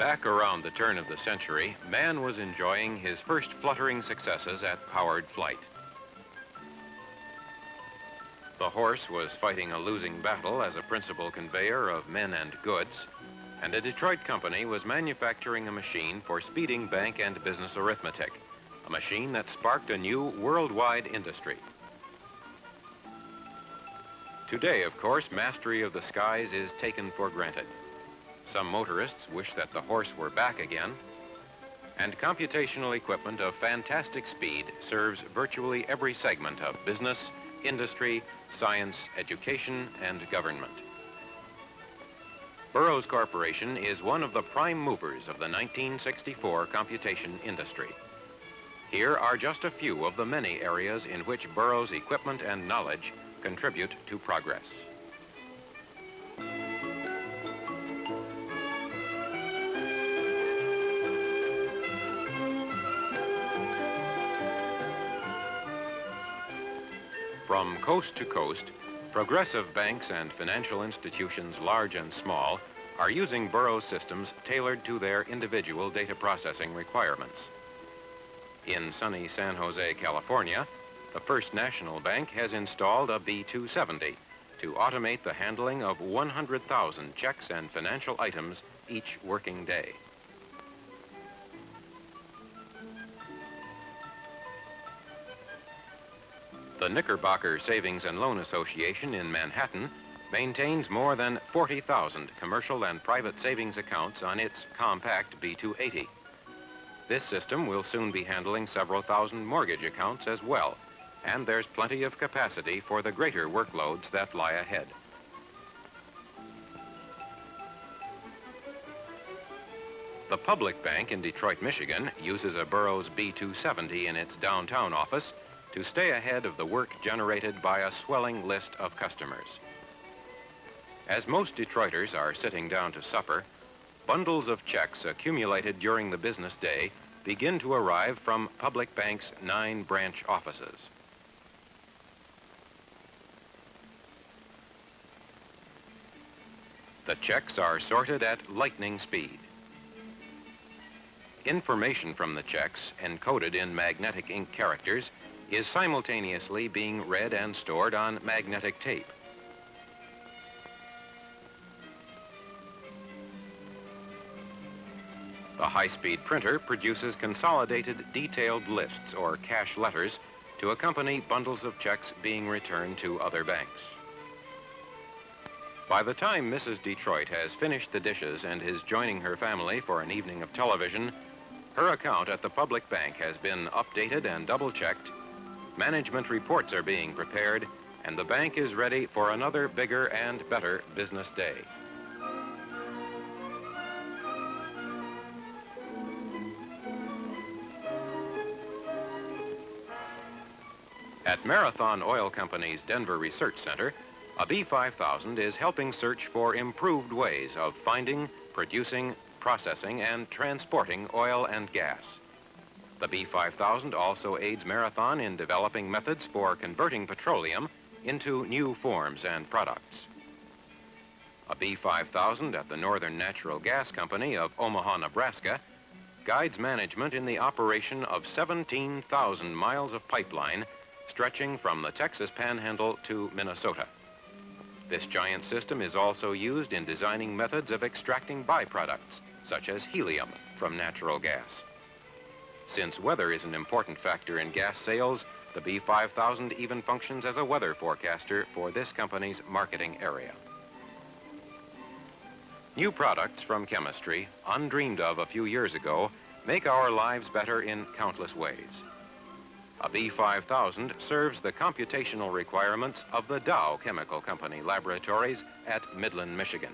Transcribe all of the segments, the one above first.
Back around the turn of the century, man was enjoying his first fluttering successes at powered flight. The horse was fighting a losing battle as a principal conveyor of men and goods, and a Detroit company was manufacturing a machine for speeding bank and business arithmetic, a machine that sparked a new worldwide industry. Today, of course, mastery of the skies is taken for granted. Some motorists wish that the horse were back again, and computational equipment of fantastic speed serves virtually every segment of business, industry, science, education, and government. Burroughs Corporation is one of the prime movers of the 1964 computation industry. Here are just a few of the many areas in which Burroughs' equipment and knowledge contribute to progress. From coast to coast, progressive banks and financial institutions, large and small, are using Burroughs systems tailored to their individual data processing requirements. In sunny San Jose, California, the First National Bank has installed a B270 to automate the handling of 100,000 checks and financial items each working day. The Knickerbocker Savings and Loan Association in Manhattan maintains more than 40,000 commercial and private savings accounts on its compact B280. This system will soon be handling several thousand mortgage accounts as well, and there's plenty of capacity for the greater workloads that lie ahead. The Public Bank in Detroit, Michigan uses a Burroughs B270 in its downtown office to stay ahead of the work generated by a swelling list of customers. As most Detroiters are sitting down to supper, bundles of checks accumulated during the business day begin to arrive from Public Bank's 9 branch offices. The checks are sorted at lightning speed. Information from the checks, encoded in magnetic ink characters, is simultaneously being read and stored on magnetic tape. The high-speed printer produces consolidated detailed lists or cash letters to accompany bundles of checks being returned to other banks. By the time Mrs. Detroit has finished the dishes and is joining her family for an evening of television, her account at the Public Bank has been updated and double-checked, management reports are being prepared, and the bank is ready for another bigger and better business day. At Marathon Oil Company's Denver Research Center, a B5000 is helping search for improved ways of finding, producing, processing, and transporting oil and gas. The B5000 also aids Marathon in developing methods for converting petroleum into new forms and products. A B5000 at the Northern Natural Gas Company of Omaha, Nebraska, guides management in the operation of 17,000 miles of pipeline stretching from the Texas Panhandle to Minnesota. This giant system is also used in designing methods of extracting byproducts, such as helium, from natural gas. Since weather is an important factor in gas sales, the B5000 even functions as a weather forecaster for this company's marketing area. New products from chemistry, undreamed of a few years ago, make our lives better in countless ways. A B5000 serves the computational requirements of the Dow Chemical Company laboratories at Midland, Michigan.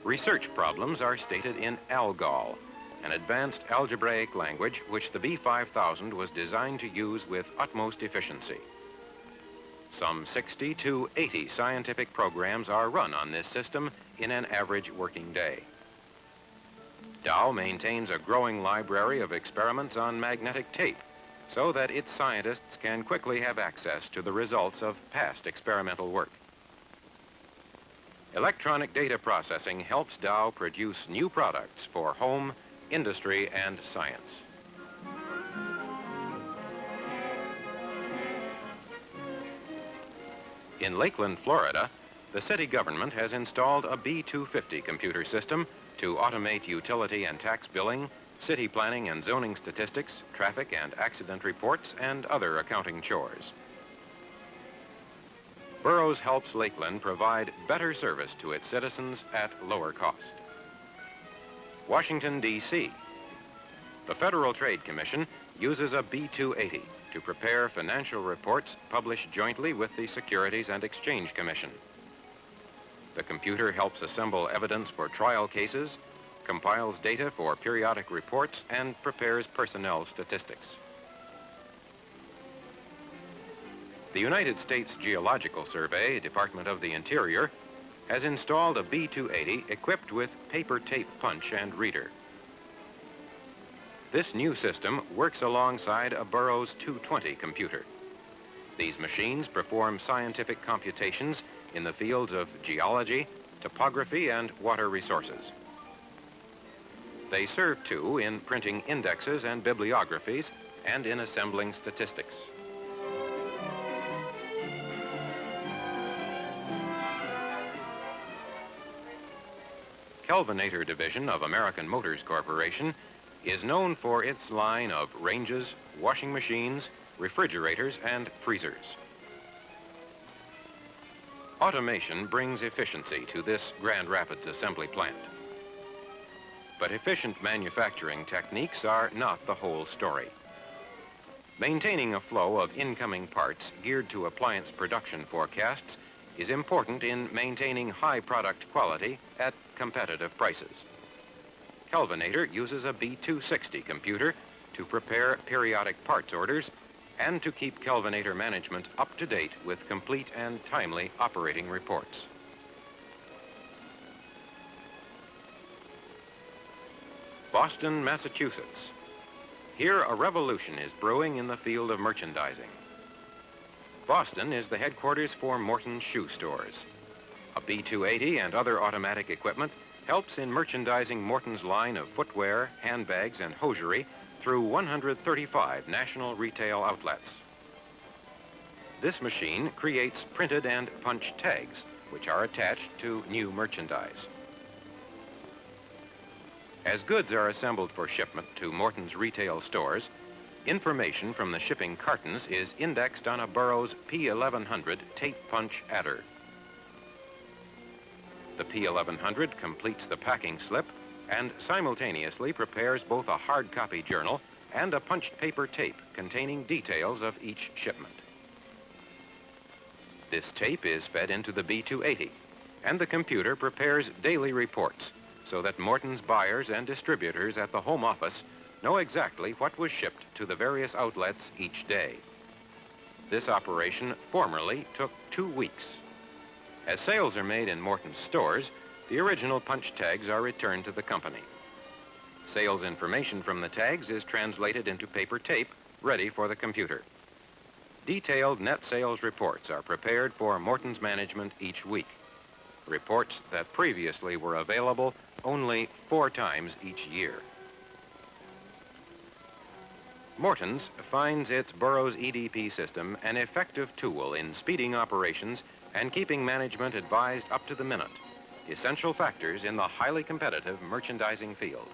Research problems are stated in ALGOL, an advanced algebraic language which the B5000 was designed to use with utmost efficiency. Some 60 to 80 scientific programs are run on this system in an average working day. Dow maintains a growing library of experiments on magnetic tape so that its scientists can quickly have access to the results of past experimental work. Electronic data processing helps Dow produce new products for home, industry, and science. In Lakeland, Florida, the city government has installed a B250 computer system to automate utility and tax billing, city planning and zoning statistics, traffic and accident reports, and other accounting chores. Burroughs helps Lakeland provide better service to its citizens at lower cost. Washington, D.C. The Federal Trade Commission uses a B280 to prepare financial reports published jointly with the Securities and Exchange Commission. The computer helps assemble evidence for trial cases, compiles data for periodic reports, and prepares personnel statistics. The United States Geological Survey, Department of the Interior, has installed a B280 equipped with paper tape punch and reader. This new system works alongside a Burroughs 220 computer. These machines perform scientific computations in the fields of geology, topography, and water resources. They serve, too, in printing indexes and bibliographies and in assembling statistics. Kelvinator Division of American Motors Corporation is known for its line of ranges, washing machines, refrigerators, and freezers. Automation brings efficiency to this Grand Rapids assembly plant. But efficient manufacturing techniques are not the whole story. Maintaining a flow of incoming parts geared to appliance production forecasts is important in maintaining high product quality at competitive prices. Kelvinator uses a B260 computer to prepare periodic parts orders and to keep Kelvinator management up to date with complete and timely operating reports. Boston, Massachusetts. Here, a revolution is brewing in the field of merchandising. Boston is the headquarters for Morton's shoe stores. A B280 and other automatic equipment helps in merchandising Morton's line of footwear, handbags, and hosiery through 135 national retail outlets. This machine creates printed and punched tags, which are attached to new merchandise. As goods are assembled for shipment to Morton's retail stores, information from the shipping cartons is indexed on a Burroughs P1100 tape punch adder. The P1100 completes the packing slip and simultaneously prepares both a hard copy journal and a punched paper tape containing details of each shipment. This tape is fed into the B280, and the computer prepares daily reports so that Morton's buyers and distributors at the home office know exactly what was shipped to the various outlets each day. This operation formerly took 2 weeks. As sales are made in Morton's stores, the original punch tags are returned to the company. Sales information from the tags is translated into paper tape, ready for the computer. Detailed net sales reports are prepared for Morton's management each week. Reports that previously were available only 4 times each year. Morton's finds its Burroughs EDP system an effective tool in speeding operations and keeping management advised up to the minute, essential factors in the highly competitive merchandising field.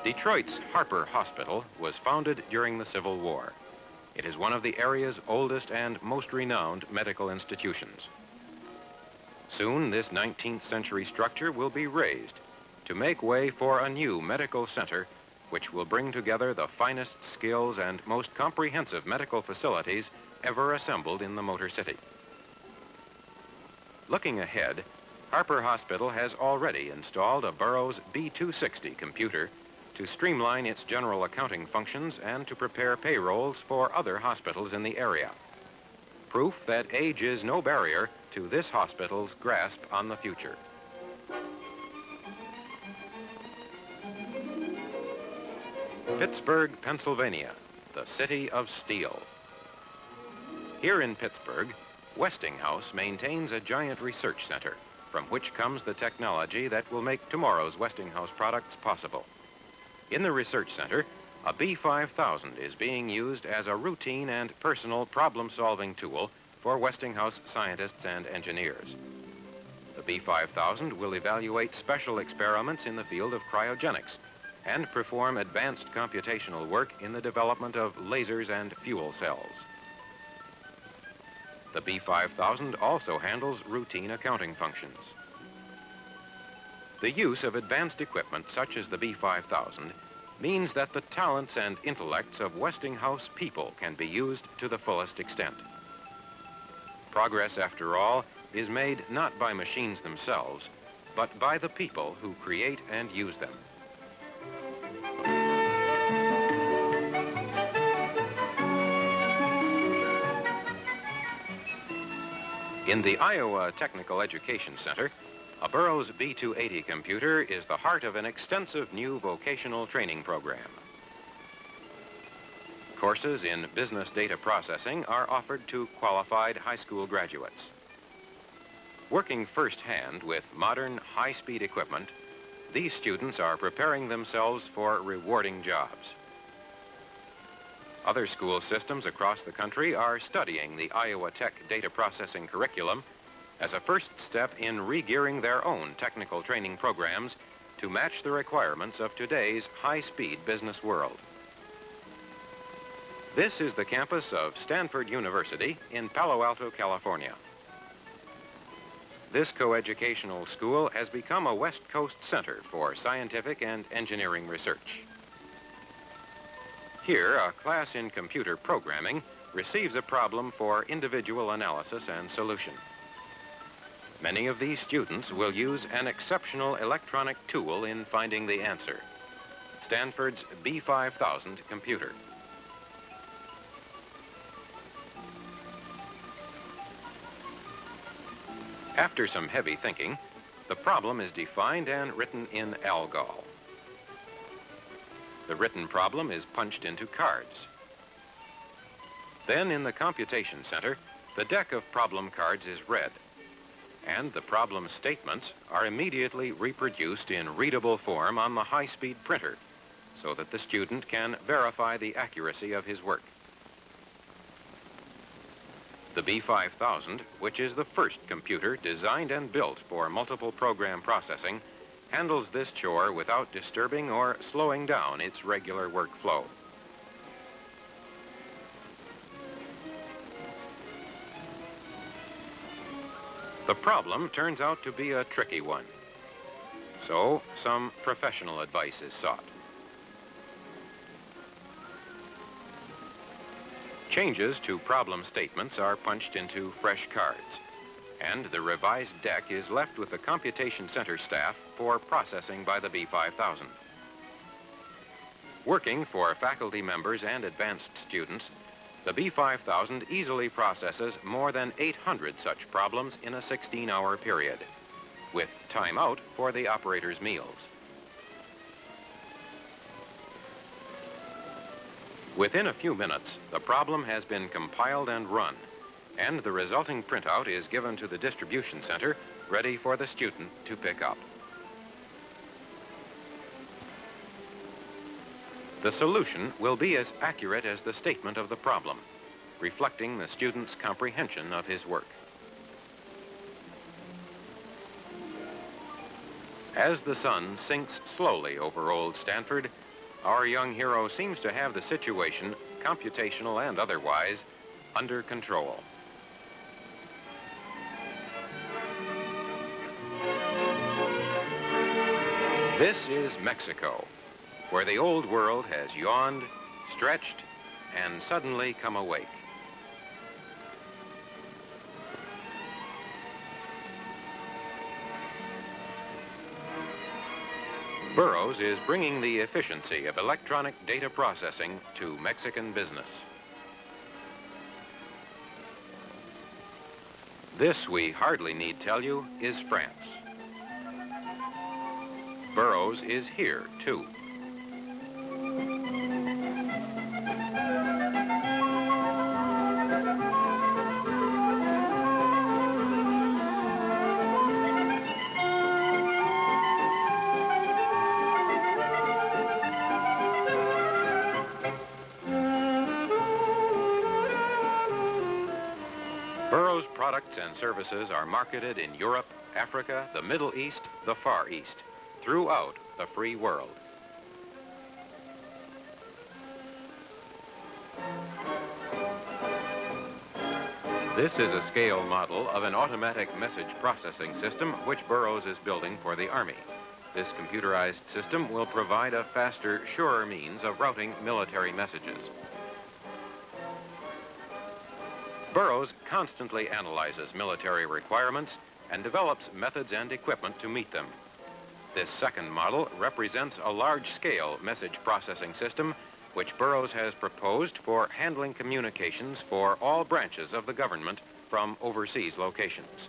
Detroit's Harper Hospital was founded during the Civil War. It is one of the area's oldest and most renowned medical institutions. Soon, this 19th century structure will be razed to make way for a new medical center which will bring together the finest skills and most comprehensive medical facilities ever assembled in the Motor City. Looking ahead, Harper Hospital has already installed a Burroughs B260 computer to streamline its general accounting functions and to prepare payrolls for other hospitals in the area. Proof that age is no barrier to this hospital's grasp on the future. Pittsburgh, Pennsylvania. the city of steel. Here in Pittsburgh, Westinghouse maintains a giant research center from which comes the technology that will make tomorrow's Westinghouse products possible. In the research center, a B5000 is being used as a routine and personal problem-solving tool for Westinghouse scientists and engineers. The B5000 will evaluate special experiments in the field of cryogenics and perform advanced computational work in the development of lasers and fuel cells. The B5000 also handles routine accounting functions. The use of advanced equipment such as the B5000 means that the talents and intellects of Westinghouse people can be used to the fullest extent. Progress, after all, is made not by machines themselves, but by the people who create and use them. In the Iowa Technical Education Center, a Burroughs B280 computer is the heart of an extensive new vocational training program. Courses in business data processing are offered to qualified high school graduates. Working firsthand with modern, high-speed equipment, these students are preparing themselves for rewarding jobs. Other school systems across the country are studying the Iowa Tech data processing curriculum as a first step in re-gearing their own technical training programs to match the requirements of today's high-speed business world. This is the campus of Stanford University in Palo Alto, California. This coeducational school has become a West Coast center for scientific and engineering research. Here, a class in computer programming receives a problem for individual analysis and solution. Many of these students will use an exceptional electronic tool in finding the answer, Stanford's B5000 computer. After some heavy thinking, the problem is defined and written in ALGOL. The written problem is punched into cards. Then in the computation center, the deck of problem cards is read, and the problem statements are immediately reproduced in readable form on the high-speed printer so that the student can verify the accuracy of his work. The B5000, which is the first computer designed and built for multiple program processing, handles this chore without disturbing or slowing down its regular workflow. The problem turns out to be a tricky one, so some professional advice is sought. Changes to problem statements are punched into fresh cards, and the revised deck is left with the computation center staff for processing by the B5000. Working for faculty members and advanced students, the B5000 easily processes more than 800 such problems in a 16-hour period, with time out for the operator's meals. Within a few minutes, the problem has been compiled and run, and the resulting printout is given to the distribution center, ready for the student to pick up. The solution will be as accurate as the statement of the problem, reflecting the student's comprehension of his work. As the sun sinks slowly over old Stanford, our young hero seems to have the situation, computational and otherwise, under control. This is Mexico, where the old world has yawned, stretched, and suddenly come awake. Burroughs is bringing the efficiency of electronic data processing to Mexican business. This, we hardly need tell you, is France. Burroughs is here, too. products and services are marketed in Europe, Africa, the Middle East, the Far East, throughout the free world. This is a scale model of an automatic message processing system which Burroughs is building for the Army. This computerized system will provide a faster, surer means of routing military messages. Burroughs constantly analyzes military requirements and develops methods and equipment to meet them. This second model represents a large-scale message processing system which Burroughs has proposed for handling communications for all branches of the government from overseas locations.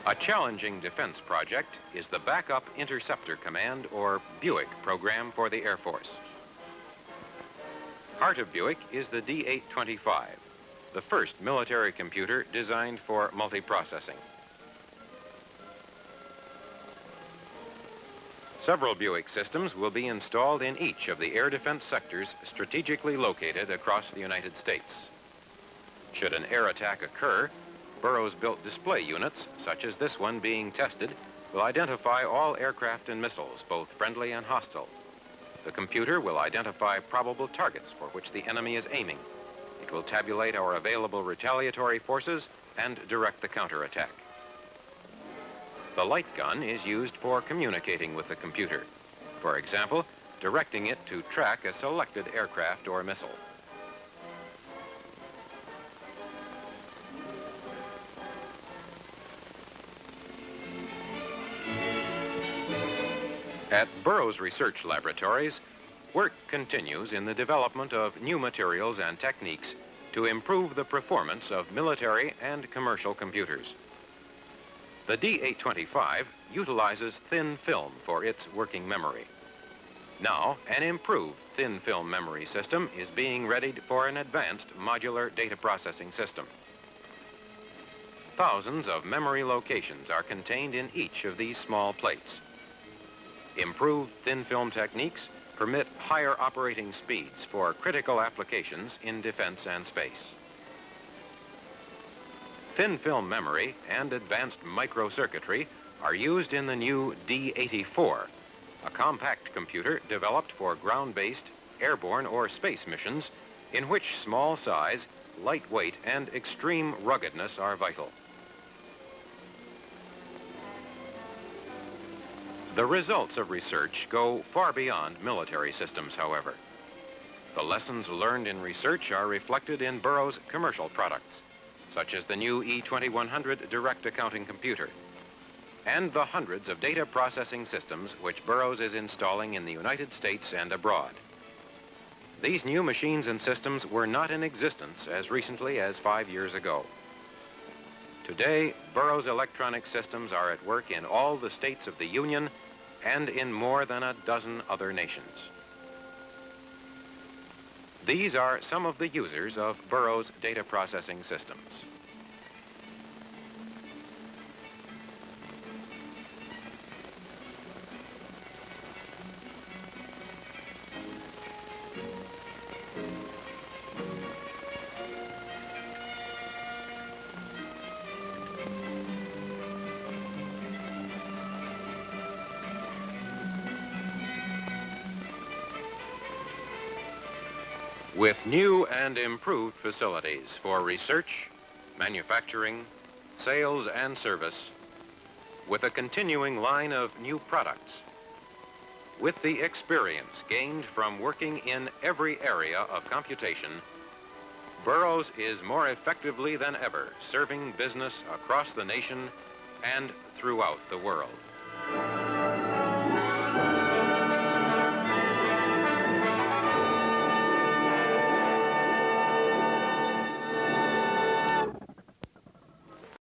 A challenging defense project is the Backup Interceptor Command, or Buick, program for the Air Force. Heart of Buick is the D-825, the first military computer designed for multiprocessing. Several Buick systems will be installed in each of the air defense sectors strategically located across the United States. Should an air attack occur, Burroughs-built display units, such as this one being tested, will identify all aircraft and missiles, both friendly and hostile. The computer will identify probable targets for which the enemy is aiming. It will tabulate our available retaliatory forces and direct the counterattack. The light gun is used for communicating with the computer. For example, directing it to track a selected aircraft or missile. At Burroughs Research Laboratories, work continues in the development of new materials and techniques to improve the performance of military and commercial computers. The D-825 utilizes thin film for its working memory. Now, an improved thin film memory system is being readied for an advanced modular data processing system. Thousands of memory locations are contained in each of these small plates. Improved thin film techniques permit higher operating speeds for critical applications in defense and space. Thin film memory and advanced microcircuitry are used in the new D-84, a compact computer developed for ground-based, airborne, or space missions in which small size, lightweight, and extreme ruggedness are vital. The results of research go far beyond military systems, however. The lessons learned in research are reflected in Burroughs' commercial products, such as the new E2100 direct accounting computer, and the hundreds of data processing systems which Burroughs is installing in the United States and abroad. These new machines and systems were not in existence as recently as 5 years ago. Today, Burroughs electronic systems are at work in all the states of the Union and in more than a dozen other nations. These are some of the users of Burroughs data processing systems. With new and improved facilities for research, manufacturing, sales, and service, with a continuing line of new products, with the experience gained from working in every area of computation, Burroughs is more effectively than ever serving business across the nation and throughout the world.